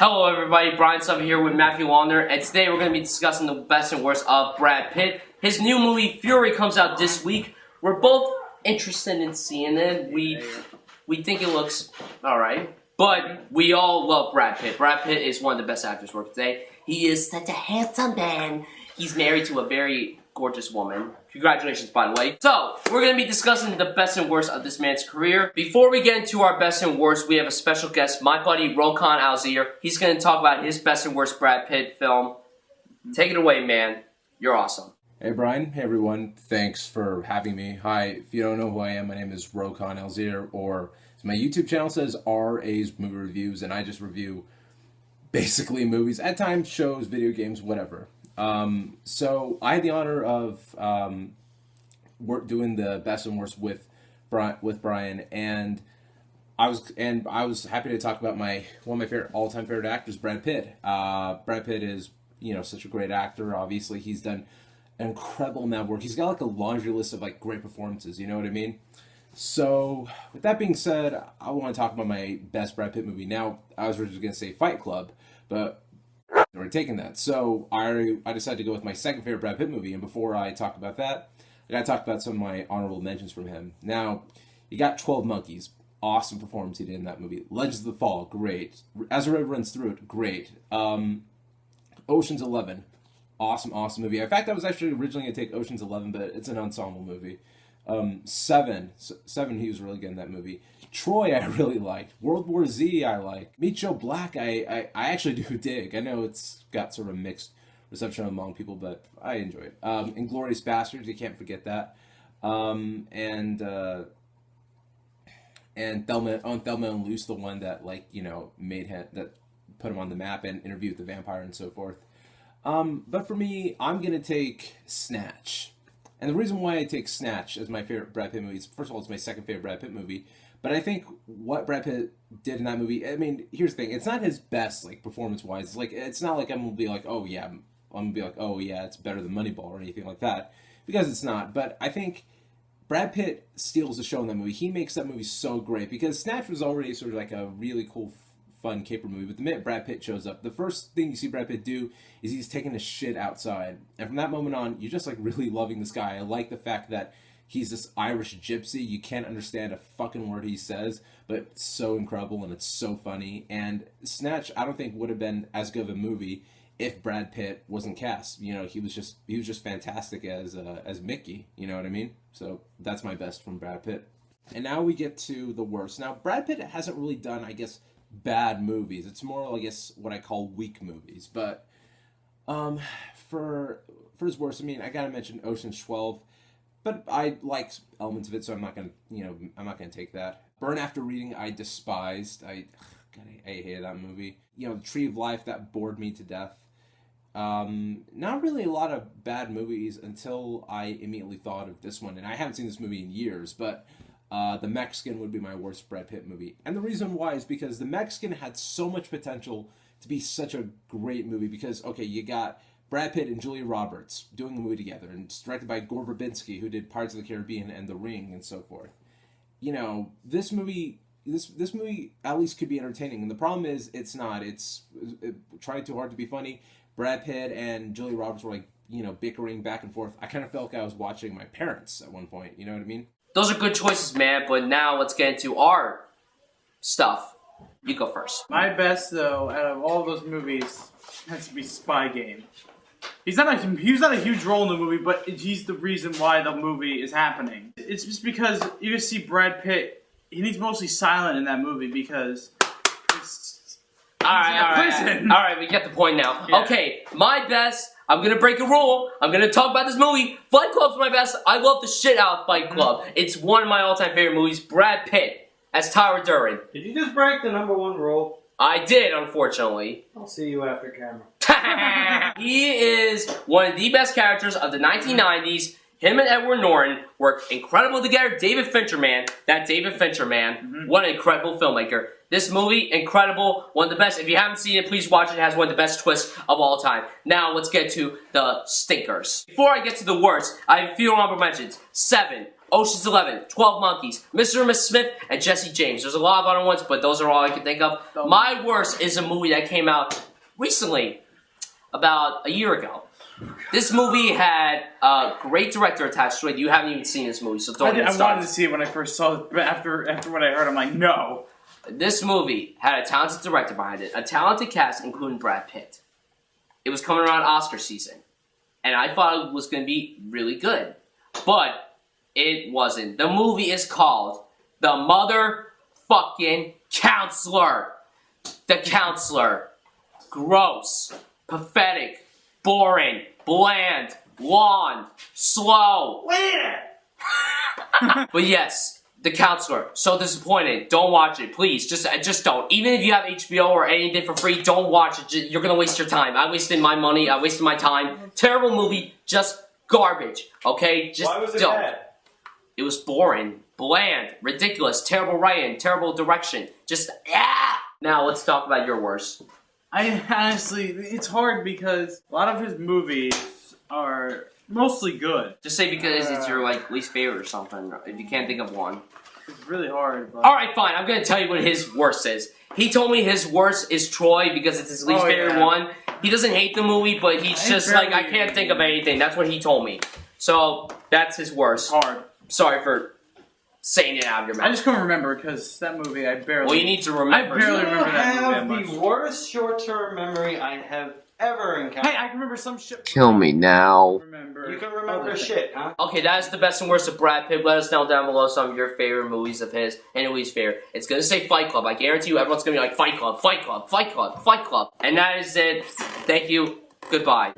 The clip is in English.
Hello everybody, Bryan Sudfield here with Matthew Laubtner, and today we're going to be discussing the best and worst of Brad Pitt. His new movie, Fury, comes out this week. We're both interested in seeing it. We think it looks alright, but we all love Brad Pitt. Brad Pitt is one of the best actors working today. He is such a handsome man. He's married to a very gorgeous woman. Congratulations, by the way. So, we're going to be discussing the best and worst of this man's career. Before we get into our best and worst, we have a special guest, my buddy Rokaan Al-Zeer. He's going to talk about his best and worst Brad Pitt film. Take it away, man. You're awesome. Hey, Brian. Hey, everyone. Thanks for having me. Hi. If you don't know who I am, my name is Rokaan Al-Zeer, or as my YouTube channel says, RA's Movie Reviews, and I just review basically movies, at times shows, video games, whatever. So I had the honor of doing the best and worst with Bryan, and I was happy to talk about one of my all-time favorite actors, Brad Pitt. Brad Pitt is such a great actor. Obviously, he's done an incredible amount of work. He's got like a laundry list of like great performances. You know what I mean? So with that being said, I want to talk about my best Brad Pitt movie. Now, I was originally going to say Fight Club, but we're taking that. So I decided to go with my second favorite Brad Pitt movie, and before I talk about that, I gotta talk about some of my honorable mentions from him. Now, you got 12 Monkeys, awesome performance he did in that movie. Legends of the Fall, great. As the River Runs Through It, great. Ocean's 11, awesome movie. In fact, I was actually originally gonna take Ocean's 11, but it's an ensemble movie. Seven, he was really good in that movie. Troy, I really liked. World War Z, I like. Meet Joe Black, I actually do dig. I know it's got sort of mixed reception among people, but I enjoy it. Inglourious Basterds, you can't forget that. And Thelma and Luce, the one that made him, that put him on the map, and Interview with the Vampire and so forth. But for me, I'm gonna take Snatch. And the reason why I take Snatch as my favorite Brad Pitt movie is, first of all, it's my second favorite Brad Pitt movie. But I think what Brad Pitt did in that movie, I mean, here's the thing. It's not his best, performance-wise. It's not like I'm going to be like, oh, yeah, it's better than Moneyball or anything like that. Because it's not. But I think Brad Pitt steals the show in that movie. He makes that movie so great. Because Snatch was already sort of like a really cool, fun caper movie. But the minute Brad Pitt shows up, the first thing you see Brad Pitt do is he's taking a shit outside. And from that moment on, you're just really loving this guy. I like the fact that he's this Irish gypsy. You can't understand a fucking word he says, but it's so incredible and it's so funny. And Snatch, I don't think would have been as good of a movie if Brad Pitt wasn't cast. He was just fantastic as Mickey. You know what I mean? So that's my best from Brad Pitt. And now we get to the worst. Now, Brad Pitt hasn't really done, I guess, bad movies. It's more, I guess, what I call weak movies. But for his worst, I mean, I gotta mention Ocean's 12. But I liked elements of it, so I'm not gonna take that. Burn After Reading, I despised. I hated that movie. The Tree of Life, that bored me to death. Not really a lot of bad movies until I immediately thought of this one, and I haven't seen this movie in years. But The Mexican would be my worst Brad Pitt movie, and the reason why is because The Mexican had so much potential to be such a great movie. Because you got Brad Pitt and Julia Roberts doing the movie together, and it's directed by Gore Verbinski, who did Pirates of the Caribbean and The Ring and so forth. This movie at least could be entertaining, and the problem is it's not. It tried too hard to be funny. Brad Pitt and Julia Roberts were bickering back and forth. I kind of felt like I was watching my parents at one point. You know what I mean? Those are good choices, man, but now let's get into our stuff. You go first. My best, though, out of all those movies, has to be Spy Game. He's not a huge role in the movie, but he's the reason why the movie is happening. It's just because you can see Brad Pitt, he's mostly silent in that movie because Alright, we get the point now. Yeah. Okay, my best, I'm gonna break a rule. I'm gonna talk about this movie. Fight Club's my best. I love the shit out of Fight Club. It's one of my all-time favorite movies. Brad Pitt as Tyler Durden. Did you just break the #1 rule? I did, unfortunately. I'll see you after camera. He is one of the best characters of the 1990s. Him and Edward Norton worked incredible together. David Fincher, man. That David Fincher, man. What an incredible filmmaker. This movie, incredible. One of the best. If you haven't seen it, please watch it. It has one of the best twists of all time. Now, let's get to the stinkers. Before I get to the worst, I have a few honorable mentions. 7. Ocean's 11, 12 Monkeys, Mr. and Miss Smith, and Jesse James. There's a lot of other ones, but those are all I can think of. My worst is a movie that came out recently, about a year ago. This movie had a great director attached to it. You haven't even seen this movie, so don't get I started. wanted to see it when I first saw it, but after what I heard, I'm like, no. This movie had a talented director behind it, a talented cast, including Brad Pitt. It was coming around Oscar season, and I thought it was going to be really good, but it wasn't. The movie is called The Motherfucking Counselor. The Counselor. Gross. Pathetic. Boring. Bland. Long. Slow. But yes, The Counselor. So disappointed. Don't watch it, please. Just don't. Even if you have HBO or anything for free, don't watch it. You're gonna waste your time. I wasted my money. I wasted my time. Terrible movie. Just garbage. Okay? Just Why was it don't. bad? It was boring, bland, ridiculous, terrible writing, terrible direction. Just Now let's talk about your worst. I honestly, it's hard because a lot of his movies are mostly good. Just say because it's your least favorite or something. If you can't think of one. It's really hard. But... All right, fine. I'm gonna tell you what his worst is. He told me his worst is Troy because it's his least favorite one. He doesn't hate the movie, but he's just like, I can't think of anything. That's what he told me. So that's his worst. Hard. Sorry for saying it out of your mouth. I just couldn't remember because that movie I barely. Well, you need to remember. I barely remember that movie that have much. the worst short-term memory I have ever encountered. Hey, I can remember some shit. Kill me now. You can remember shit, huh? Okay, that is the best and worst of Brad Pitt. Let us know down below some of your favorite movies of his and who he's favorite. It's gonna say Fight Club. I guarantee you everyone's gonna be like, Fight Club, Fight Club, Fight Club, Fight Club. And that is it. Thank you. Goodbye.